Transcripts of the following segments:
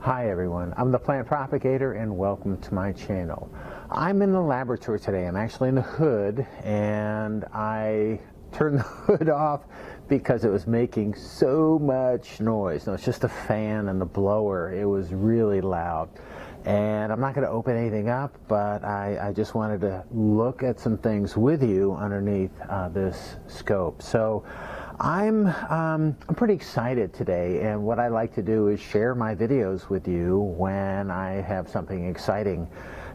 Hi everyone, I'm the plant propagator and welcome to my channel. I'm in the laboratory today. I'm actually in the hood and I turned the hood off because it was making so much noise. No, it's just the fan and the blower. It was really loud. And I'm not going to open anything up, but I just wanted to look at some things with you underneath this scope. So I'm pretty excited today, and what I like to do is share my videos with you when I have something exciting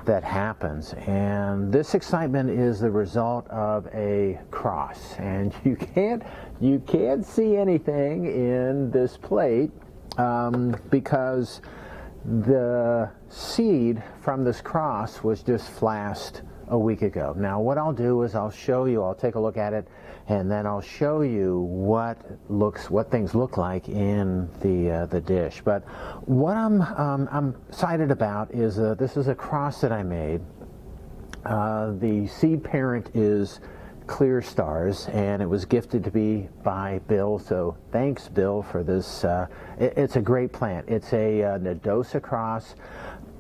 that happens. And this excitement is the result of a cross, and you can't see anything in this plate because the seed from this cross was just flashed a week ago. Now what I'll do is I'll take a look at it, and then I'll show you what things look like in the dish. But what I'm excited about is this is a cross that I made. The seed parent is Clear Stars, and it was gifted to me by Bill, so thanks Bill for this. It's a great plant. It's a nodosa cross,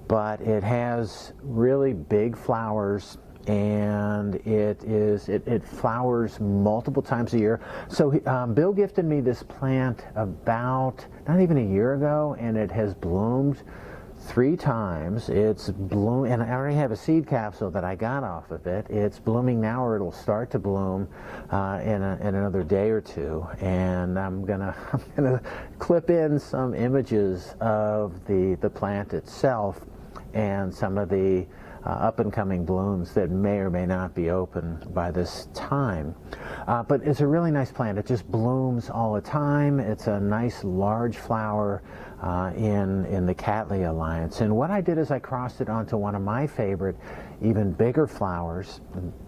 but it has really big flowers, and it flowers multiple times a year. So Bill gifted me this plant about not even a year ago, and it has bloomed 3 times. It's bloom, and I already have a seed capsule that I got off of it. It's blooming now, or it'll start to bloom in another day or two. And I'm gonna clip in some images of the plant itself and some of the up-and-coming blooms that may or may not be open by this time. But it's a really nice plant. It just blooms all the time. It's a nice large flower in the Cattleya Alliance. And what I did is I crossed it onto one of my favorite, even bigger flowers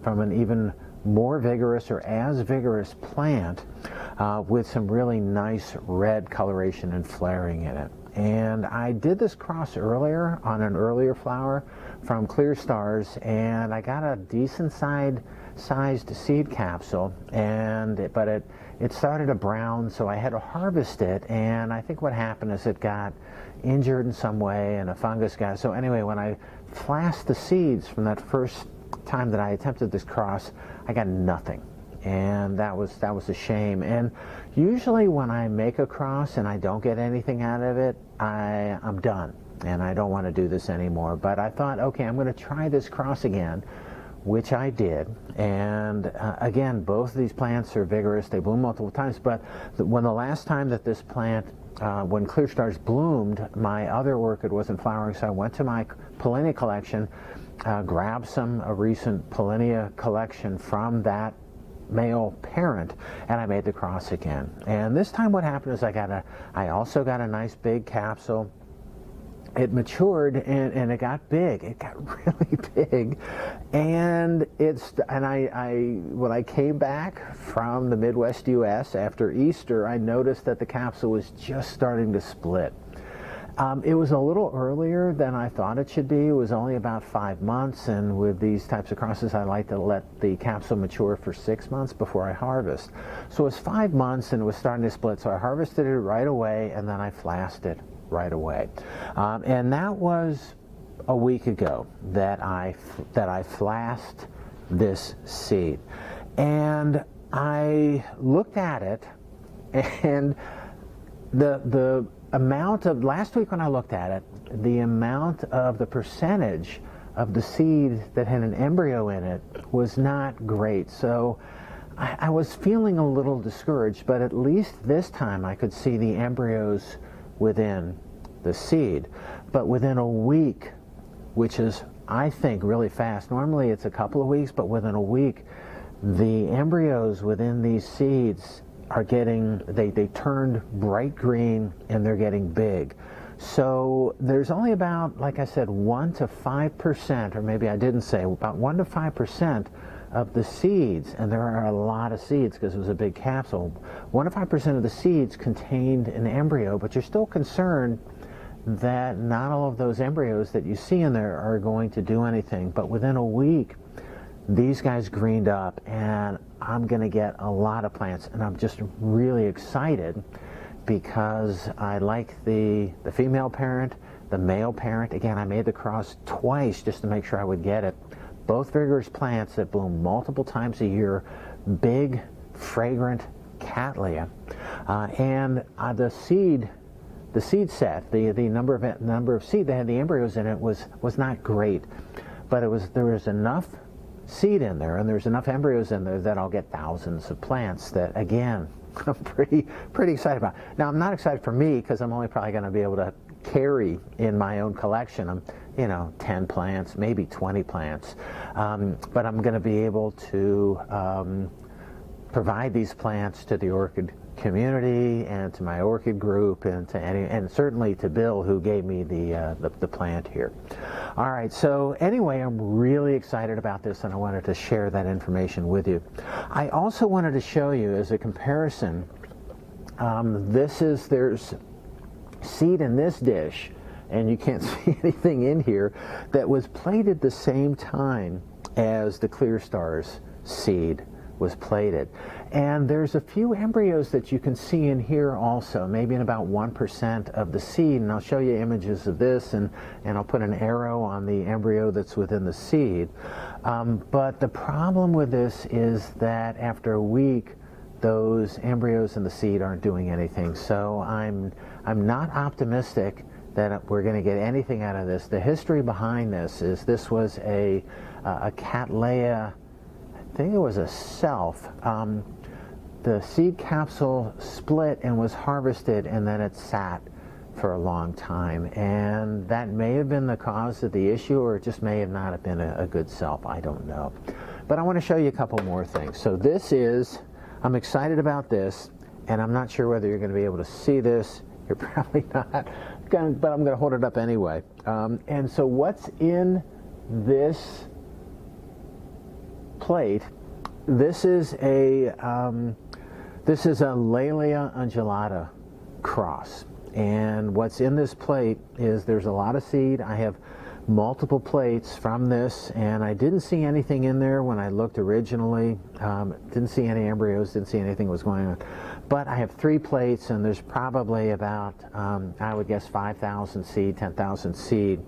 from an even more vigorous or as vigorous plant with some really nice red coloration and flaring in it. And I did this cross earlier on an earlier flower from Clear Stars, and I got a decent sized seed capsule, but it started to brown, so I had to harvest it. And I think what happened is it got injured in some way, and a fungus got. So anyway, when I flashed the seeds from that first time that I attempted this cross, I got nothing. And that was a shame. And usually when I make a cross and I don't get anything out of it, I'm done, and I don't want to do this anymore. But I thought, okay, I'm going to try this cross again, which I did. And again, both of these plants are vigorous. They bloom multiple times. But when the last time that this plant, when Clear Stars bloomed, my other orchid wasn't flowering, so I went to my Pollinia collection, grabbed a recent Pollinia collection from that male parent, and I made the cross again. And this time what happened is I also got a nice big capsule. It matured, and it got big. It got really big, and when I came back from the Midwest U.S. after Easter, I noticed that the capsule was just starting to split. It was a little earlier than I thought it should be. It was only about 5 months, and with these types of crosses, I like to let the capsule mature for 6 months before I harvest. So it was 5 months, and it was starting to split, so I harvested it right away, and then I flashed it right away. And that was a week ago that I flashed this seed. And I looked at it, and the amount of, last week when I looked at it, the amount of the percentage of the seed that had an embryo in it was not great. So I was feeling a little discouraged, but at least this time I could see the embryos within the seed. But within a week, which is, I think, really fast. Normally it's a couple of weeks, but within a week, the embryos within these seeds are getting, they turned bright green, and they're getting big. So there's only about, like I said, 1 to 5%, or maybe I didn't say, about 1 to 5% of the seeds, and there are a lot of seeds because it was a big capsule, 1 to 5% of the seeds contained an embryo, but you're still concerned that not all of those embryos that you see in there are going to do anything. But within a week, these guys greened up, and I'm going to get a lot of plants, and I'm just really excited because I like the female parent, the male parent. Again, I made the cross twice just to make sure I would get it. Both vigorous plants that bloom multiple times a year, big, fragrant cattleya, and the seed set, the number of seed that had the embryos in it was not great, but there was enough seed in there, and there's enough embryos in there that I'll get thousands of plants that, again, I'm pretty excited about. Now, I'm not excited for me because I'm only probably going to be able to carry in my own collection, 10 plants, maybe 20 plants, but I'm going to be able to provide these plants to the orchid community and to my orchid group and certainly to Bill, who gave me the plant here. All right, so anyway, I'm really excited about this, and I wanted to share that information with you. I also wanted to show you as a comparison, there's seed in this dish, and you can't see anything in here, that was plated the same time as the Clear Stars seed was plated. And there's a few embryos that you can see in here also, maybe in about 1% of the seed, and I'll show you images of this, and I'll put an arrow on the embryo that's within the seed. But the problem with this is that after a week, those embryos in the seed aren't doing anything. So I'm not optimistic that we're going to get anything out of this. The history behind this is this was a cattleya, I think it was a self. The seed capsule split and was harvested, and then it sat for a long time, and that may have been the cause of the issue, or it just may have not have been a good self. I don't know. But I want to show you a couple more things. So I'm excited about this, and I'm not sure whether you're going to be able to see this. You're probably not, but I'm going to hold it up anyway. And so what's in this plate? This is a Laelia undulata cross, and what's in this plate is there's a lot of seed. I have multiple plates from this, and I didn't see anything in there when I looked originally. Didn't see any embryos, didn't see anything was going on. But I have 3 plates, and there's probably about, I would guess, 5,000 seed, 10,000 seed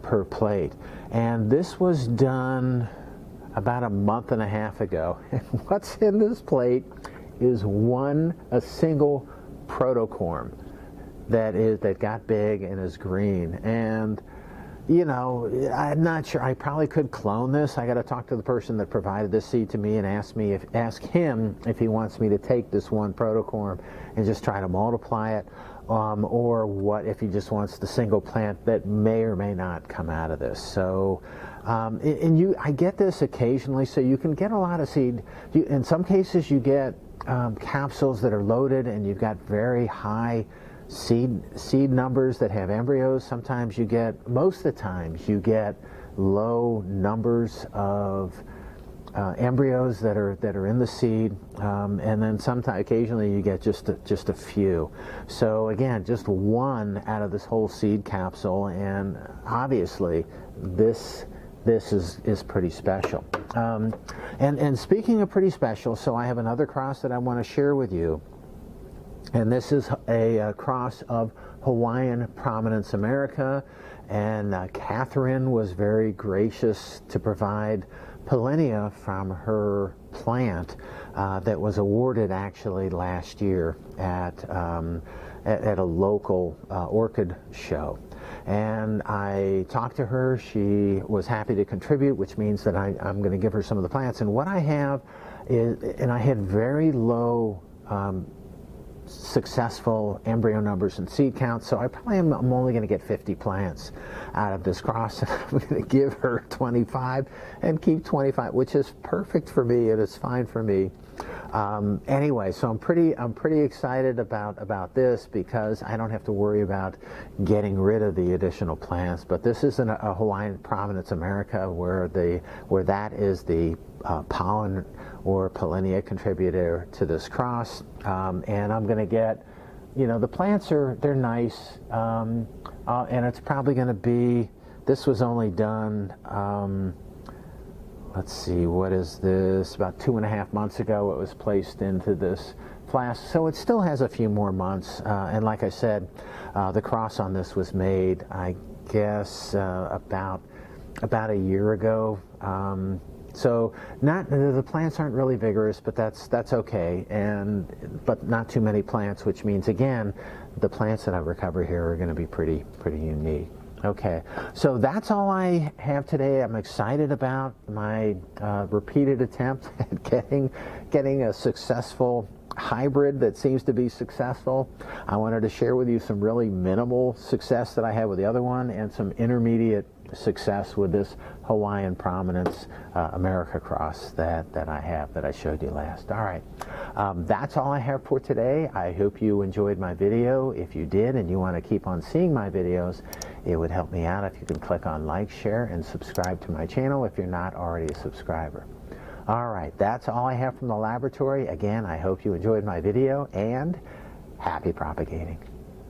per plate. And this was done about a month and a half ago. And what's in this plate is a single protocorm that got big and is green. And I'm not sure. I probably could clone this. I got to talk to the person that provided this seed to me and ask him if he wants me to take this one protocorm and just try to multiply it, or what if he just wants the single plant that may or may not come out of this. So, I get this occasionally. So you can get a lot of seed. In some cases, you get capsules that are loaded, and you've got very high seed numbers that have embryos. Sometimes most of the times you get low numbers of embryos that are in the seed, and then occasionally you get just a few. So again, just one out of this whole seed capsule, and obviously this is pretty special. And speaking of pretty special, so I have another cross that I want to share with you. And this is a cross of Hawaiian Prominence America, and Catherine was very gracious to provide pollinia from her plant that was awarded actually last year at a local orchid show. And I talked to her. She was happy to contribute, which means that I'm going to give her some of the plants. And what I have is, and I had very low successful embryo numbers and seed counts, so I'm only going to get 50 plants out of this cross, and I'm going to give her 25 and keep 25, which is perfect for me, and it's fine for me. Anyway, so I'm pretty excited about this, because I don't have to worry about getting rid of the additional plants. But this is a Hawaiian Prominence America, where that is the pollen or pollinia contributor to this cross, and I'm going to get, the plants they're nice, and it's probably going to be. This was only done. Let's see, what is this? About 2.5 months ago, it was placed into this flask, so it still has a few more months. And like I said, the cross on this was made, I guess, about a year ago. So the plants aren't really vigorous, but that's okay. But not too many plants, which means again, the plants that I recover here are going to be pretty unique. Okay, so that's all I have today. I'm excited about my repeated attempt at getting a successful hybrid that seems to be successful. I wanted to share with you some really minimal success that I had with the other one and some intermediate success with this Hawaiian Prominence America cross that I showed you last. All right, that's all I have for today. I hope you enjoyed my video. If you did and you want to keep on seeing my videos, it would help me out if you can click on like, share, and subscribe to my channel if you're not already a subscriber. All right, that's all I have from the laboratory. Again, I hope you enjoyed my video, and happy propagating.